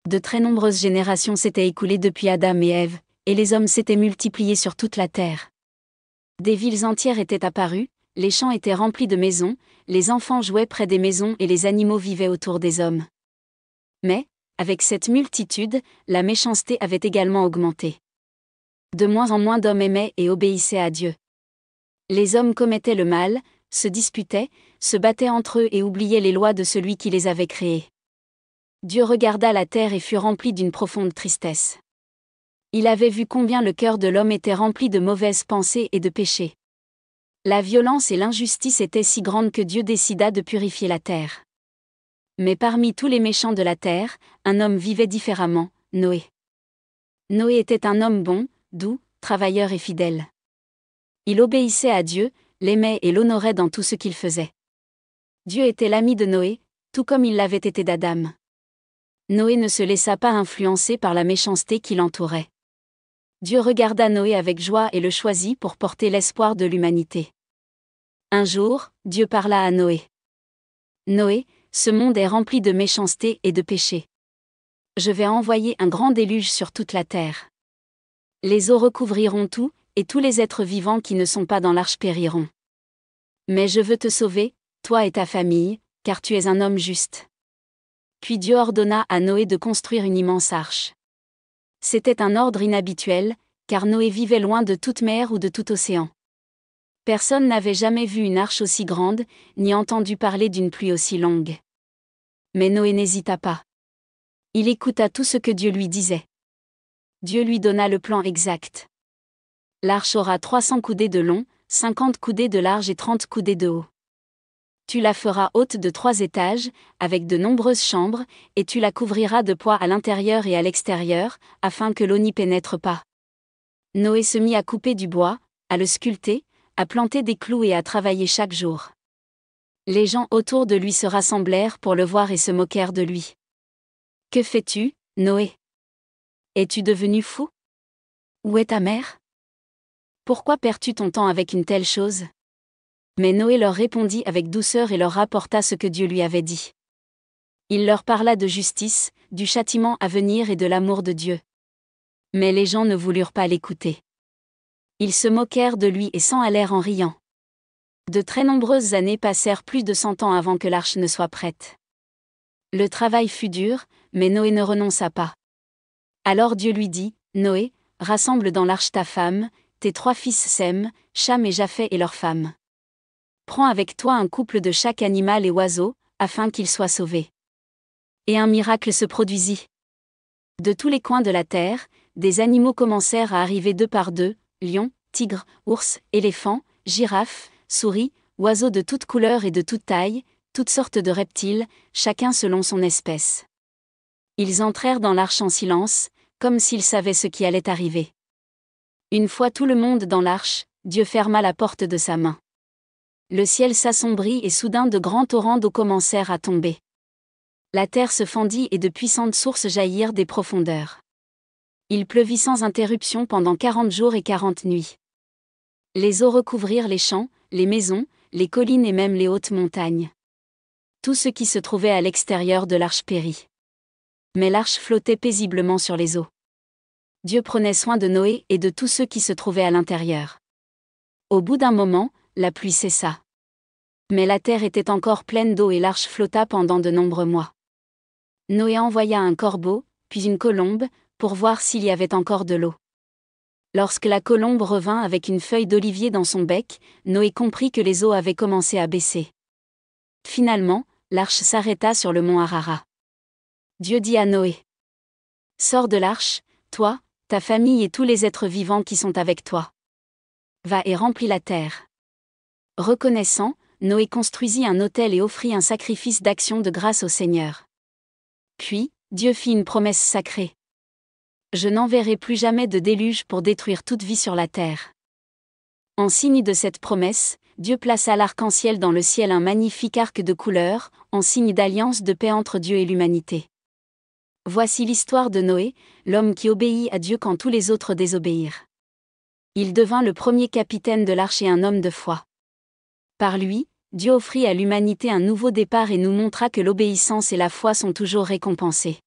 De très nombreuses générations s'étaient écoulées depuis Adam et Ève, et les hommes s'étaient multipliés sur toute la terre. Des villes entières étaient apparues, les champs étaient remplis de maisons, les enfants jouaient près des maisons et les animaux vivaient autour des hommes. Mais, avec cette multitude, la méchanceté avait également augmenté. De moins en moins d'hommes aimaient et obéissaient à Dieu. Les hommes commettaient le mal, se disputaient, se battaient entre eux et oubliaient les lois de celui qui les avait créés. Dieu regarda la terre et fut rempli d'une profonde tristesse. Il avait vu combien le cœur de l'homme était rempli de mauvaises pensées et de péchés. La violence et l'injustice étaient si grandes que Dieu décida de purifier la terre. Mais parmi tous les méchants de la terre, un homme vivait différemment, Noé. Noé était un homme bon, doux, travailleur et fidèle. Il obéissait à Dieu, l'aimait et l'honorait dans tout ce qu'il faisait. Dieu était l'ami de Noé, tout comme il l'avait été d'Adam. Noé ne se laissa pas influencer par la méchanceté qui l'entourait. Dieu regarda Noé avec joie et le choisit pour porter l'espoir de l'humanité. Un jour, Dieu parla à Noé. « Noé, ce monde est rempli de méchanceté et de péché. Je vais envoyer un grand déluge sur toute la terre. Les eaux recouvriront tout, et tous les êtres vivants qui ne sont pas dans l'arche périront. Mais je veux te sauver, toi et ta famille, car tu es un homme juste. » Puis Dieu ordonna à Noé de construire une immense arche. C'était un ordre inhabituel, car Noé vivait loin de toute mer ou de tout océan. Personne n'avait jamais vu une arche aussi grande, ni entendu parler d'une pluie aussi longue. Mais Noé n'hésita pas. Il écouta tout ce que Dieu lui disait. Dieu lui donna le plan exact. L'arche aura 300 coudées de long, 50 coudées de large et 30 coudées de haut. Tu la feras haute de 3 étages, avec de nombreuses chambres, et tu la couvriras de poix à l'intérieur et à l'extérieur, afin que l'eau n'y pénètre pas. Noé se mit à couper du bois, à le sculpter, à planter des clous et à travailler chaque jour. Les gens autour de lui se rassemblèrent pour le voir et se moquèrent de lui. « Que fais-tu, Noé ? Es-tu devenu fou ? Où est ta mère ? Pourquoi perds-tu ton temps avec une telle chose ?» Mais Noé leur répondit avec douceur et leur rapporta ce que Dieu lui avait dit. Il leur parla de justice, du châtiment à venir et de l'amour de Dieu. Mais les gens ne voulurent pas l'écouter. Ils se moquèrent de lui et s'en allèrent en riant. De très nombreuses années passèrent, plus de 100 ans avant que l'arche ne soit prête. Le travail fut dur, mais Noé ne renonça pas. Alors Dieu lui dit, « Noé, rassemble dans l'arche ta femme, tes 3 fils Sem, Cham et Japheth et leurs femmes. Prends avec toi un couple de chaque animal et oiseau, afin qu'ils soient sauvés. » Et un miracle se produisit. De tous les coins de la terre, des animaux commencèrent à arriver 2 par 2, lions, tigres, ours, éléphants, girafes, souris, oiseaux de toutes couleurs et de toute taille, toutes sortes de reptiles, chacun selon son espèce. Ils entrèrent dans l'arche en silence, comme s'ils savaient ce qui allait arriver. Une fois tout le monde dans l'arche, Dieu ferma la porte de sa main. Le ciel s'assombrit et soudain de grands torrents d'eau commencèrent à tomber. La terre se fendit et de puissantes sources jaillirent des profondeurs. Il pleuvit sans interruption pendant 40 jours et 40 nuits. Les eaux recouvrirent les champs, les maisons, les collines et même les hautes montagnes. Tout ce qui se trouvait à l'extérieur de l'arche périt. Mais l'arche flottait paisiblement sur les eaux. Dieu prenait soin de Noé et de tous ceux qui se trouvaient à l'intérieur. Au bout d'un moment, la pluie cessa. Mais la terre était encore pleine d'eau et l'arche flotta pendant de nombreux mois. Noé envoya un corbeau, puis une colombe, pour voir s'il y avait encore de l'eau. Lorsque la colombe revint avec une feuille d'olivier dans son bec, Noé comprit que les eaux avaient commencé à baisser. Finalement, l'arche s'arrêta sur le mont Ararat. Dieu dit à Noé, « Sors de l'arche, toi, ta famille et tous les êtres vivants qui sont avec toi. Va et remplis la terre. » Reconnaissant, Noé construisit un autel et offrit un sacrifice d'action de grâce au Seigneur. Puis, Dieu fit une promesse sacrée. « Je n'enverrai plus jamais de déluge pour détruire toute vie sur la terre. » En signe de cette promesse, Dieu plaça l'arc-en-ciel dans le ciel, un magnifique arc de couleurs, en signe d'alliance de paix entre Dieu et l'humanité. Voici l'histoire de Noé, l'homme qui obéit à Dieu quand tous les autres désobéirent. Il devint le premier capitaine de l'arche et un homme de foi. Par lui, Dieu offrit à l'humanité un nouveau départ et nous montra que l'obéissance et la foi sont toujours récompensées.